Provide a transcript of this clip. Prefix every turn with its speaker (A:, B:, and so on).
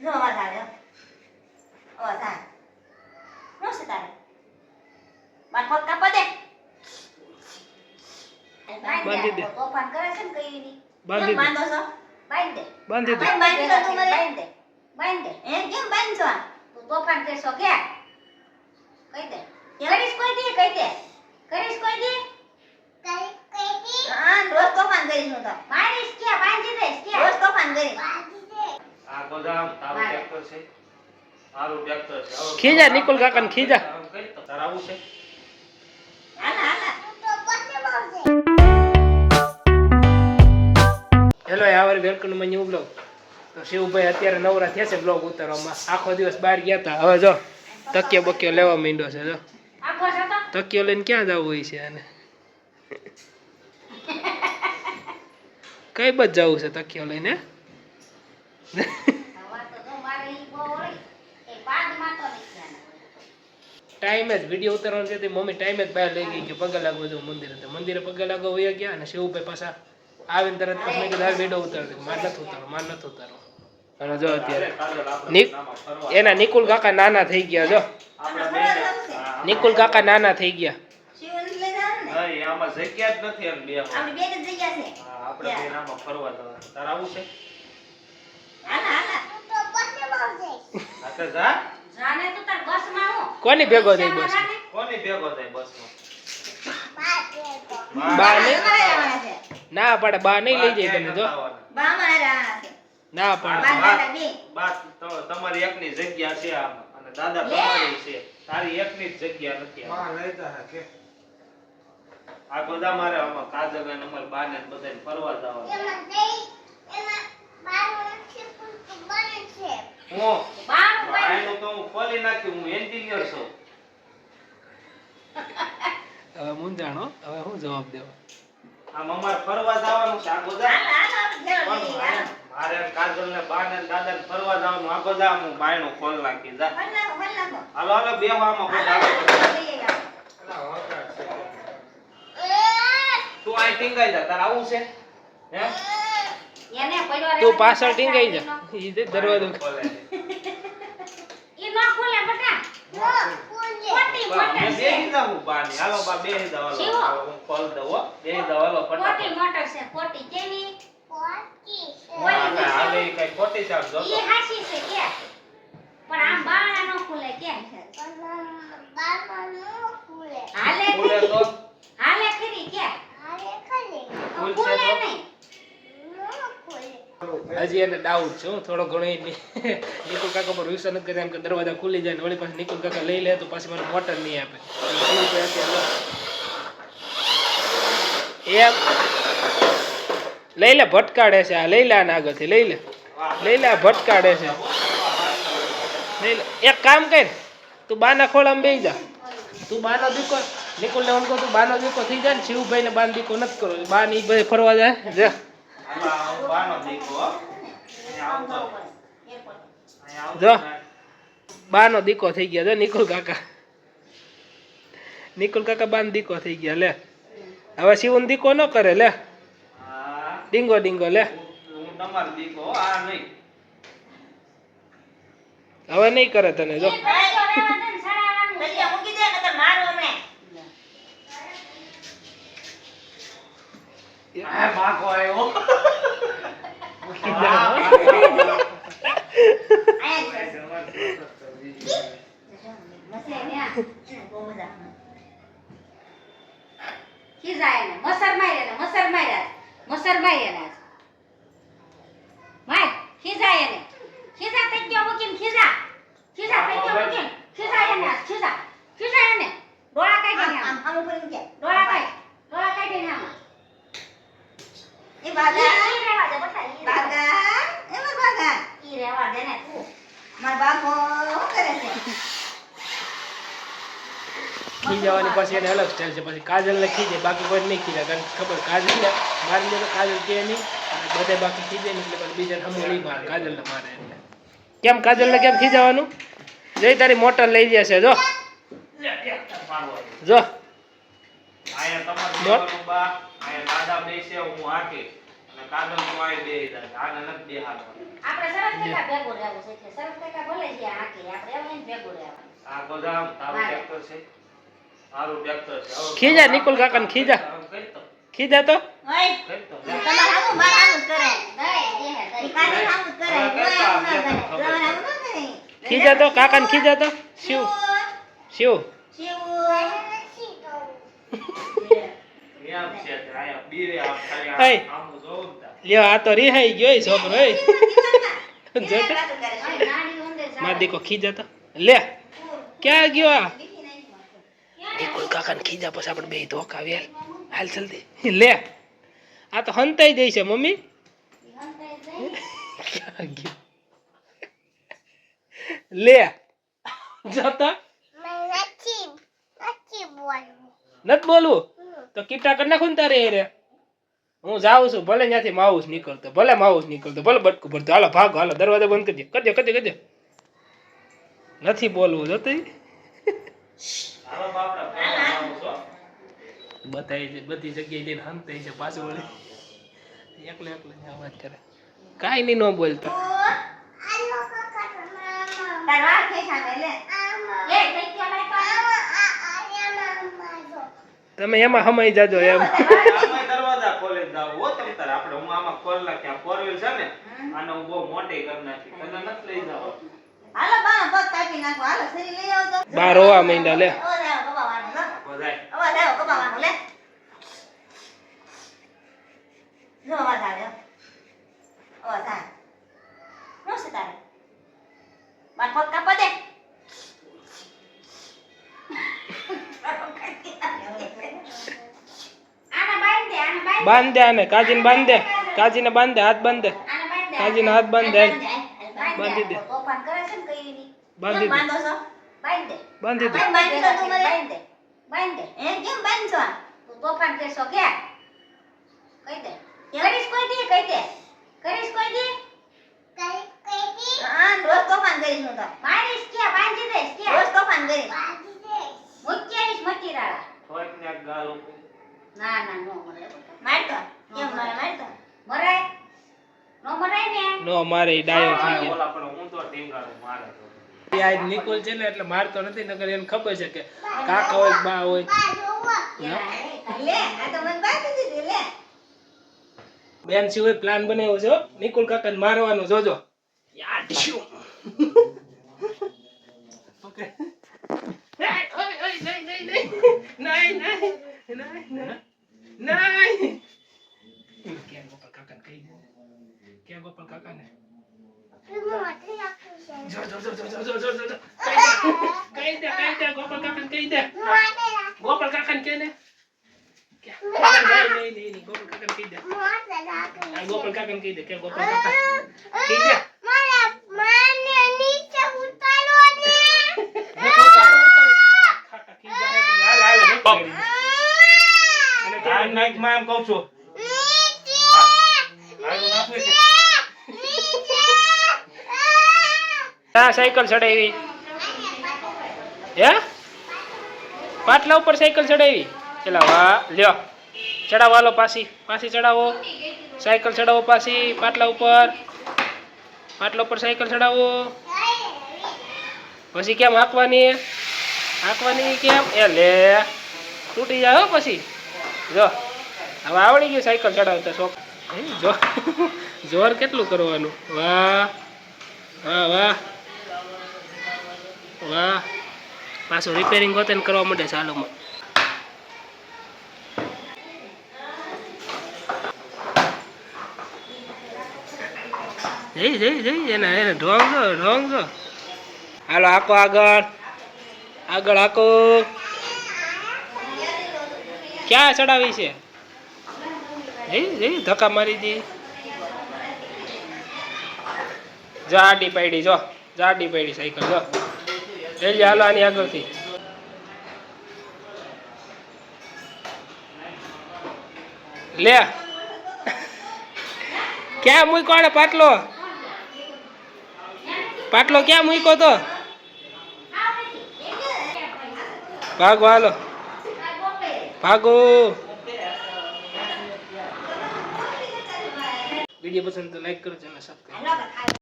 A: જો અવાજ આવે અવાજ આવે નો છે તારે બાર પગ કાપા દે
B: બાંધી દે
A: તોફાન કરે છે ને કઈ ની
B: બાંધી દે
A: બાંધો છો બાંધ દે
B: બાંધી દે
A: બાંધી દો તું મને બાંધ દે એ કેમ બાંધો તું તોફાન કરશો કે કહી દે કરીશ કોઈ દી કહી દે કરીશ કોઈ દી હા રોજ તોફાન કરીશ હું તો મારીશ કે બાંધી દઈશ કે રોજ તોફાન કરીશ
C: આ ગોદામ તારું ટ્રેક્ટર છે મારું ટ્રેક્ટર છે
B: ખીજા નિકુલ કાકા ને ખીજા
C: તાર આવું છે
A: હાલા હાલા
B: હેલો યાર welcome to my new blog. તો શિવભાઈ અત્યારે નવરા થયા છે બ્લોગ ઉતારવામાં. આખો દિવસ બહાર ગયા હતા. હવે જો તકિયો બકિયો લેવા માંડ્યો છે. જો
A: આખો સતો
B: તકિયો લઈને ક્યાં જવું હોય છે આને? કઈ બાજુ જવું છે તકિયો લઈને?
A: હવા તો જો મારે ઈ બહુ ઓળી એ પાદમાં તો નીકળ્યા
B: ટાઈમે જ વિડીયો ઉતારવાનો છે તે મમ્મી ટાઈમે જ બહાર લઈ ગઈ કે પગે લાગવા જવું મંદિરે. તો મંદિરે પગે લાગવા વયા ગયા અને શિવભાઈ પાછા આવીને તરત પછી મેં કીધું વિડીયો ઉતાર માર નથી ઉતારો. અને જો અત્યારે એના નિકુલ કાકા નાના થઈ ગયા. જો નિકુલ કાકા નાના થઈ ગયા.
A: શિવને લઈ જાવ ને
C: નહીં આમાં જગ્યા જ નથી એમ બે
A: આપણી બે જ જગ્યા છે
C: આપણે બે નામાં ફરવા જવાનું તાર આવું છે
A: હાલા હાલા
C: આ તો જા
A: જાને તો તાર બસમાં હું
B: કોની ભેગો થઈ બસ?
C: કોની ભેગો થાય બસમાં
B: બા ને
A: આવવાના છે
B: ના પાડે. બા નહીં લઈ જાય તમે. જો
A: બા મારે આવવાના છે
B: ના પાડે.
A: બા દાદા બે
C: બા તમારી એકની જગ્યા છે આમાં અને દાદા તમારી છે તારી એકની જ જગ્યા નથી આ બધા મારે આમાં કાજલ અને અમાર બાને બધાને ફરવા જવાનું હું
A: બાનું ભાઈ
C: આનું તો હું ખોલી નાખ્યું હું એન્જિનિયર છું
B: હવે મૂંઝાણો. હવે શું જવાબ દેવો?
C: આમ અમારે ફરવા જવાનું છે આ બધા
A: હાલા હાલા જલ્દી હાલા
C: મારે કાજલ ને બાને દાદા ને ફરવા જવાનું આ બધા હું બાયણું ખોલ નાખી જા
A: વલ્લા
C: હાલો હાલો બેવામાં બધા તું આ ટીંગાઈ જા તાર આવું છે હે
A: એને પડ્યો
B: તું પાછળ ટીંગાઈ જા. ઈ દરવાજો
C: ખોલે
A: ઈ નો ખોલે બટા ખોટી
C: બા
A: મોટર
C: મેં
A: છે
C: બેહી જાઉં બાની હાલો બા બેહી જાવ
A: શિવો.
C: હાલો હું ખોલ દઉં હો બેહી જાવ હાલો
A: ખોટી
C: ફટાફટ
A: મોટર છે ખોટી કેવી
C: હાલે ઈ કઈ ખોટી ચાલ જો
A: ઈ હાસી છે કે પણ આમ બાણા નો ખુલે કે હાલે
C: ખુલે
A: ખરી
C: તો
A: હાલે ખરી કે
C: ખુલશે
A: ખુલે
C: તો?
A: નહીં
B: હજી એને ડાઉટ છે થોડો ઘણો. નિકુલ કાકા પર વિશ્વાસ નથી કરતા એમ કે દરવાજા ખુલી જાય ને વળી પાછું નિકુલ કાકા લઈ લે તો પાછી મને મોટર નહીં આપે. એમ લઈ લે ભટકાડે છે. આ લઈ લે આને આગળથી લઈ લે આ ભટકાડે છે. લઈ લે એક કામ કર તું બાના ખોળામાં બેસી જા. તું બાનો દીકો નિકુલ ને કહું તું બાનો દીકો થઈ જાય ને શિવભાઈ ને બાનો દીકો નથી કરો. બા ની ભાઈ ફરવા જાય જા.
C: હાલો બાનો દીકો અહીંયા આવતો અહીંયા આવતો
B: જો બાનો દીકો થઈ ગયા. જો નિકુલ કાકા બાનો દીકો થઈ ગયા. લે હવે શિવન દીકો ન કરે. લે
C: હા
B: ડીંગો લે
C: હું તમારો દીકો આ નહીં
B: હવે નહીં કરે તને. જો
A: મૂકી દે નકર મારું હમણે
C: આ ભાગો આવ્યો
A: મસર માર્યા ને માર ખીજાય એને ખીજા થઈ ગયો મૂકીને ખીજા થઈ ગયો મૂકીને ખીજા એને ડોળા કાઢી આમ ઉપર મૂકે ડોળા કાઢી આમ એ બાગા ઈ રેવા દે બટા ઈ રેવા દે ને તું માર બાપો શું કરે છે
B: ખીજાવાની પછી એને અલગ સ્ટાઇલ છે. પછી કાજલ ને ખીજે બાકી કોઈ નહીં ખીજા કારણ કે ખબર કાજલ મારી દે તો કાજલ કે નહીં અને બધે બાકી ખીજે નહીં એટલે પછી બીજાને હમું નહીં મારે. કાજલ ને મારે એટલે કેમ કાજલ ને કેમ ખીજાવાનું? જઈ તારી મોટર લઈ જશે. જો જો
C: અહીંયા તમારું દેવાનું બા અહીંયા દાદા બેસે હું હાકે અને કાગળ તો આવી બે જાય આને નથી બેહાડવાનું.
A: આપણે શરત કાકા ભેગું રહેવું છે એટલે શરત કાકા ભલે છે હાકે આપણે એમ એને ભેગું રહેવાનું.
C: આ ગોદામ તારું ટ્રેક્ટર છે, તારું ટ્રેક્ટર છે. હવે
B: ખીજા નિકુલ કાકાને ખીજા.
C: હવે કઈ તો
B: ખીજા તો
A: ઓય
C: કઈ તો
A: તમારે આવું મારે આવું જ કરે દઈ દે દઈ કાલે આવું જ કરે કોઈ આવું ના કરે તમારે આવું ના કરે
B: ખીજા તો કાકાને ખીજા તો શિવ શિવ
C: એમ છે કે આયા બીરે આમ ખાલી
B: હઈ.
C: આમ જોઉં ને તાર.
B: લ્યો આ તો રિહાઈ ગયો એ છોકરો એ માર દીકો ખીજા તો લે ક્યાં ગયો આ નિકુલ કાકાને ખીજા પછી આપણે બે ધોકા વેલ હાલ જલ્દી લે આ તો હંતાઈ જાય છે મમ્મી ક્યાં ગયો લે જતા નત બોલવું તો કીટા કરી નાખું ને તારે એ રે હું જાઉં છું ભલે ત્યાંથી માઉસ નીકળતો ભલે બટકું ભરતો હાલો ભાગો હાલો દરવાજો બંધ કરજો નથી બોલવું જોતી
C: હાલો બાપડા ફોન આવું છો.
B: બધી જગ્યાએ જઈને હંતે છે પાછું વળી એકલે અવાજ કરે કાંઈ નહીં ન બોલતો
A: તાર વાત કે સામે લે લે કઈ કે લાઈ
B: તમે એમાં હમાઈ જાજો એમ
C: આમાં દરવાજા ખોલી જ જાવ હો તમ તાર. આપણે હું આમાં ખોલ નાખ્યા ફોરવ્હીલ છે ને આને હું બહુ મોટી કરી નાખી તને નથી લઈ જાવ.
A: હાલો બા પગ કાપી નાખો હાલો સરી લઈ આવો તો
B: બાર રોવા માંડ્યા લે
A: અવાજ આવો કપાવાનું લો
C: બધાય
A: અવાજ આવો કપાવાનું લે જો અવાજ આવે અવાજ આવે નો છે તારે બાર પગ કાપો દે આને બાંધ દે
B: બાંધ દે આને કાજીને બાંધ દે કાજીને બાંધ દે હાથ બાંધ દે કાજીને હાથ બાંધ દે બાંધી દે
A: તોફાન કરે છે ને કઈ ની
B: બાંધી દે
A: બાંધો છો બાંધ દે
B: બાંધી દે
A: બાંધ દે તું મને બાંધ દે એ કેમ બાંધો તું તોફાન કરશો કે કહી દે કરીશ કોઈ દી કહી દે કરીશ કોઈ દી હા રોજ તોફાન કરીશ હું તો મારીશ કે બાંધી દઈશ કે રોજ તોફાન કરીશ મુચ્ચેરીશ મચીરાળા
C: થોઈક ને એક ગાલ ઉપર
A: ના ના નો મરે મારતો કેમ મરે મારતો મરાય નો મરાય ને
B: નો મારે ઈ ડાયો થઈ ગયો
C: ઓલા પણ હું તો ટીંગાડું મારે તો.
B: એ આજ નિકુલ છે ને એટલે મારતો નથી નકર એને ખબર છે કે કાકા હોય કે બા હોય
A: લે આ તો મને બાંધી દીધી લે
B: બેન સિવાય પ્લાન બનાવ્યો છે હો. નિકુલ કાકાને મારવાનો જોજો યાર ડિશ્યુ ઓકે નહીં ક્યાં ગોપાલ કાકાને કહી દે ક્યાં ગોપાલ કાકાને જો કહી દે ગોપાલ કાકાને કહી દે ગોપાલ કાકાને કહી દે નહીં ગોપાલ કાકાને કહી દે આ ગોપાલ કાકાને કહી દે કે ગોપાલ કાકા કહી દે ખાટા ખી જાય તો હાલ હાલ નહીં પકડી અને
C: નાઈક નાઈક માં એમ કહું છું હાલો નાખે છે.
B: આ સાયકલ ચડાવી હે પાટલા ઉપર સાયકલ ચડાવી ચલા વાહ લ્યો ચડાવો હાલો પાછી ચડાવો સાયકલ ચડાવો પાછી પાટલા ઉપર સાયકલ ચડાવો પછી કેમ હાંકવાની કેમ એ લે તૂટી જાય હો પછી જો હવે આવડી ગયું સાયકલ ચડાવતા શોખ જો જોર કેટલું કરવાનું વાહ વાહ વાહ વાહ પાછું રિપેરિંગ હોતે ને કરવા માંડે ચાલુમાં જઈ એને ઢોંગ જો હાલો આકો આગળ આકો ક્યાં ચડાવી છે ધક્કા મારી દી જાડી પડી સાયકલ જો જલ્દી હાલો આની આગળથી લે ક્યાં મૂક્યો ને પાટલો ક્યાં મૂક્યો તો ભાગો હાલો ભાગો વિડીયો પસંદ તો લાઈક કરો ચેનલ સબસ્ક્રાઈબ
A: હાલો કે ખાઈ